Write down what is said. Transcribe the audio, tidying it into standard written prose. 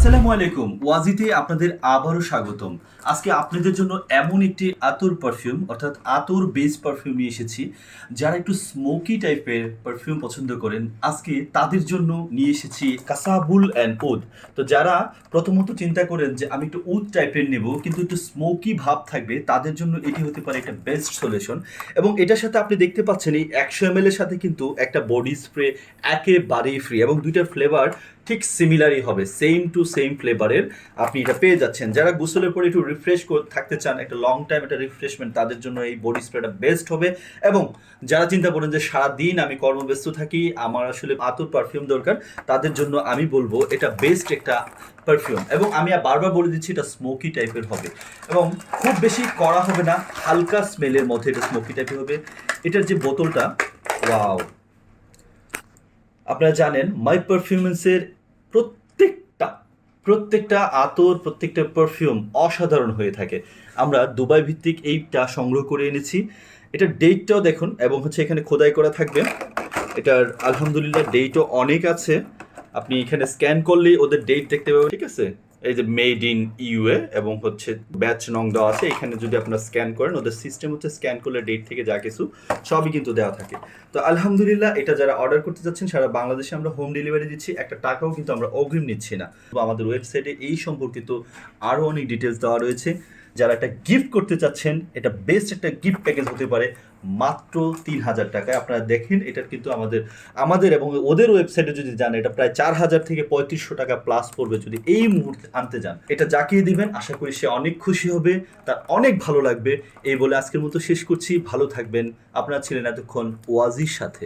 আসসালামু আলাইকুম, ওয়াজিতে আপনাদের আবারও স্বাগতম। আজকে আপনাদের জন্য এমন একটি আতর পারফিউম অর্থাৎ আতর বেস পারফিউম নিয়ে এসেছি। যারা একটু স্মোকি টাইপের পারফিউম পছন্দ করেন, আজকে তাদের জন্য নিয়ে এসেছি কাসাবুল অ্যান্ড উড। তো যারা প্রথমত চিন্তা করেন যে আমি একটু উড টাইপের নেব কিন্তু একটু স্মোকি ভাব থাকবে, তাদের জন্য এটি হতে পারে একটা বেস্ট সলিউশন। এবং এটার সাথে আপনি দেখতে পাচ্ছেন এই 100 ml এর সাথে কিন্তু একটা বডি স্প্রে একেবারেই ফ্রি, এবং দুইটার ফ্লেভার ঠিক সিমিলারই হবে, সেম টু সেম ফ্লেভারের আপনি এটা পেয়ে যাচ্ছেন। যারা গোসলের পরে একটু রিফ্রেশ থাকতে চান, একটা লং টাইম একটা রিফ্রেশমেন্ট, তাদের জন্য এই বডি স্প্রেটা বেস্ট হবে। এবং যারা চিন্তা করেন যে সারাদিন আমি কর্মব্যস্ত থাকি, আমার আসলে আতর পারফিউম দরকার, তাদের জন্য আমি বলবো এটা বেস্ট একটা পারফিউম। এবং আমি বারবার বলে দিচ্ছি এটা স্মোকি টাইপের হবে, এবং খুব বেশি কড়া হবে না, হালকা স্মেলের মধ্যে এটা স্মোকি টাইপের হবে। এটার যে বোতলটা, ওয়াও! আপনারা জানেন মাই পারফিউমেন্সের প্রত্যেকটা প্রত্যেকটা আতর, প্রত্যেকটা পারফিউম অসাধারণ হয়ে থাকে। আমরা দুবাই ভিত্তিক এইটা সংগ্রহ করে এনেছি। এটার ডেটটাও দেখুন, এবং এখানে খোদাই করা থাকবে। এটার আলহামদুলিল্লাহ ডেটও অনেক আছে। আপনি এখানে স্ক্যান করলেই ওদের ডেট দেখতে পাবেন, ঠিক আছে? এই যে মেড ইন ইউএ, এবং ব্যাচ নং দেওয়া আছে এখানে। যদি আপনারা স্ক্যান করেন, ওদের সিস্টেম স্ক্যান করলে ডেট থেকে যা কিছু সবই কিন্তু দেওয়া থাকে। তো আলহামদুলিল্লাহ, এটা যারা অর্ডার করতে যাচ্ছেন সারা বাংলাদেশে আমরা হোম ডেলিভারি দিচ্ছি, একটা টাকাও কিন্তু আমরা অগ্রিম নিচ্ছি না। আমাদের ওয়েবসাইটে এই সম্পর্কিত আরও অনেক ডিটেলস দেওয়া রয়েছে। যারা একটা গিফট করতে চাচ্ছেন, এটা বেস্ট একটা গিফট প্যাকেজ হতে পারে মাত্র 3000 টাকায়। আপনারা দেখেন এটার কিন্তু আমাদের এবং ওদের ওয়েবসাইটে যদি যান, এটা প্রায় 4000 থেকে 3500 টাকা প্লাস পড়বে যদি এই মুহূর্তে আনতে যান। এটা যাকে দিবেন আশা করি সে অনেক খুশি হবে, তার অনেক ভালো লাগবে। এই বলে আজকের মতো শেষ করছি। ভালো থাকবেন। আপনারা ছিলেন এতক্ষণ ওয়াজির সাথে।